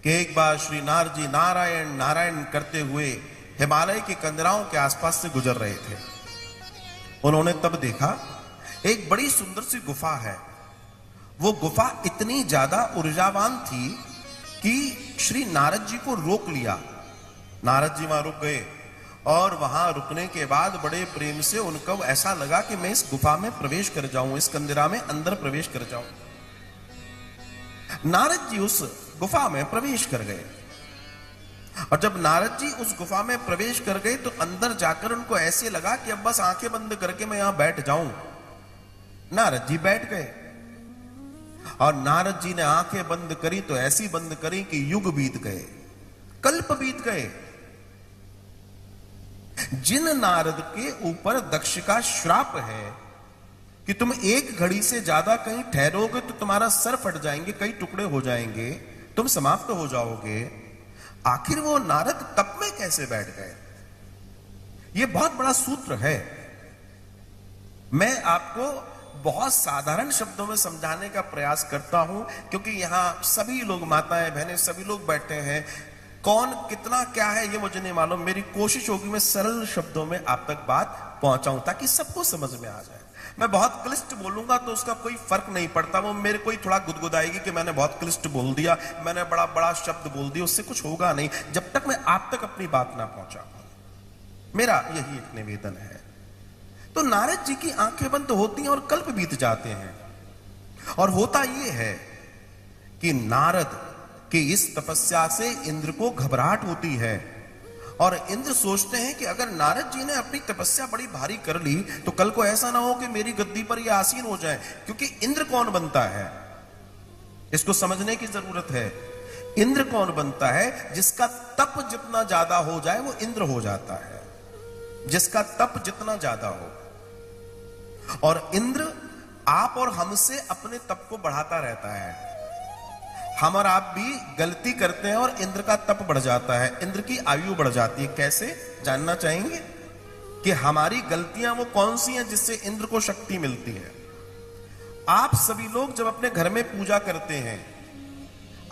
कि एक बार श्री नारद जी नारायण नारायण करते हुए हिमालय की कंदराओं के आसपास से गुजर रहे थे। उन्होंने तब देखा एक बड़ी सुंदर सी गुफा है। वो गुफा इतनी ज्यादा ऊर्जावान थी कि श्री नारद जी को रोक लिया। नारद जी वहां रुक गए और वहां रुकने के बाद बड़े प्रेम से उनको ऐसा लगा कि मैं इस गुफा में प्रवेश कर जाऊं, इस कंदरा में अंदर प्रवेश कर जाऊं। नारद जी उस गुफा में प्रवेश कर गए और जब नारद जी उस गुफा में प्रवेश कर गए तो अंदर जाकर उनको ऐसे लगा कि अब बस आंखें बंद करके मैं यहां बैठ जाऊं। नारद जी बैठ गए और नारद जी ने आंखें बंद करी तो ऐसी बंद करी कि युग बीत गए, कल्प बीत गए। जिन नारद के ऊपर दक्ष का श्राप है कि तुम एक घड़ी से ज्यादा कहीं ठहरोगे तो तुम्हारा सर फट जाएंगे, कई टुकड़े हो जाएंगे, तुम समाप्त हो जाओगे, आखिर वो नारद तप में कैसे बैठ गए? ये बहुत बड़ा सूत्र है। मैं आपको बहुत साधारण शब्दों में समझाने का प्रयास करता हूं क्योंकि यहां सभी लोग, माताएं बहनें सभी लोग बैठे हैं। कौन कितना क्या है ये मुझे नहीं मालूम। मेरी कोशिश होगी मैं सरल शब्दों में आप तक बात पहुंचाऊं ताकि सबको समझ में आ जाए। मैं बहुत क्लिष्ट बोलूंगा तो उसका कोई फर्क नहीं पड़ता, वो मेरे को ही थोड़ा गुदगुदाएगी कि मैंने बहुत क्लिष्ट बोल दिया, मैंने बड़ा बड़ा शब्द बोल दिया, उससे कुछ होगा नहीं जब तक मैं आप तक अपनी बात ना पहुंचा पाऊं। मेरा यही एक निवेदन है। तो नारद जी की आंखें बंद होती हैं और कल्प बीत जाते हैं और होता यह है कि नारद कि इस तपस्या से इंद्र को घबराहट होती है और इंद्र सोचते हैं कि अगर नारद जी ने अपनी तपस्या बड़ी भारी कर ली तो कल को ऐसा ना हो कि मेरी गद्दी पर ये आसीन हो जाए। क्योंकि इंद्र कौन बनता है इसको समझने की जरूरत है। इंद्र कौन बनता है? जिसका तप जितना ज्यादा हो जाए वो इंद्र हो जाता है, जिसका तप जितना ज्यादा हो। और इंद्र आप और हमसे अपने तप को बढ़ाता रहता है। हम और आप भी गलती करते हैं और इंद्र का तप बढ़ जाता है, इंद्र की आयु बढ़ जाती है। कैसे जानना चाहेंगे कि हमारी गलतियां वो कौन सी हैं जिससे इंद्र को शक्ति मिलती है? आप सभी लोग जब अपने घर में पूजा करते हैं,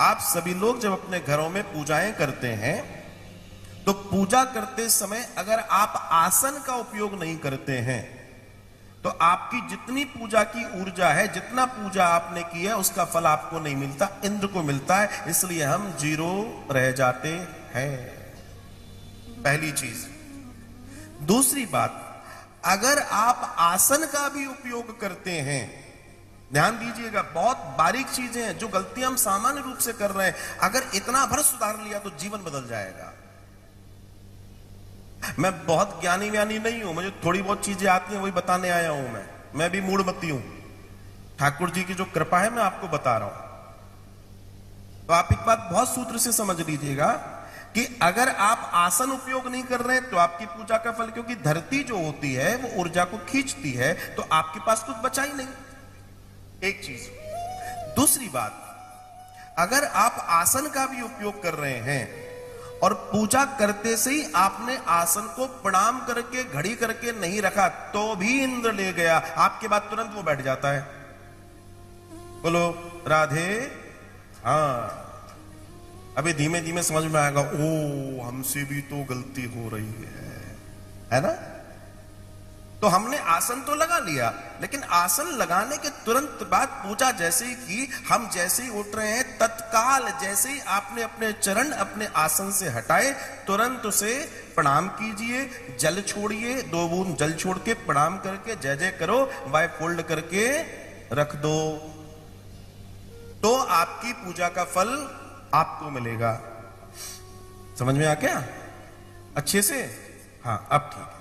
आप सभी लोग जब अपने घरों में पूजाएं करते हैं तो पूजा करते समय अगर आप आसन का उपयोग नहीं करते हैं तो आपकी जितनी पूजा की ऊर्जा है, जितना पूजा आपने की है उसका फल आपको नहीं मिलता, इंद्र को मिलता है। इसलिए हम जीरो रह जाते हैं। पहली चीज। दूसरी बात, अगर आप आसन का भी उपयोग करते हैं, ध्यान दीजिएगा, बहुत बारीक चीजें हैं जो गलतियां हम सामान्य रूप से कर रहे हैं, अगर इतना भर सुधार लिया तो जीवन बदल जाएगा। मैं बहुत ज्ञानी व्यानी नहीं हूं, मुझे थोड़ी बहुत चीजें आती हैं वही बताने आया हूं। मैं भी मूढ़मती हूं, ठाकुर जी की जो कृपा है मैं आपको बता रहा हूं। तो आप एक बात बहुत सूत्र से समझ लीजिएगा कि अगर आप आसन उपयोग नहीं कर रहे हैं तो आपकी पूजा का फल, क्योंकि धरती जो होती है वो ऊर्जा को खींचती है, तो आपके पास कुछ बचा ही नहीं। एक चीज। दूसरी बात, अगर आप आसन का भी उपयोग कर रहे हैं और पूजा करते से ही आपने आसन को प्रणाम करके घड़ी करके नहीं रखा तो भी इंद्र ले गया, आपके बाद तुरंत वो बैठ जाता है। बोलो राधे। हाँ, अभी धीमे धीमे समझ में आएगा, ओ हमसे भी तो गलती हो रही है ना। तो हमने आसन तो लगा लिया, लेकिन आसन लगाने के तुरंत बाद पूजा जैसे ही की, हम जैसे ही उठ रहे हैं तत्काल जैसे ही आपने अपने चरण अपने आसन से हटाए तुरंत उसे प्रणाम कीजिए, जल छोड़िए, 2 बूंद जल छोड़ के प्रणाम करके जय जय करो, बाय फोल्ड करके रख दो, तो आपकी पूजा का फल आपको मिलेगा। समझ में आ गया अच्छे से? हाँ, अब ठीक है।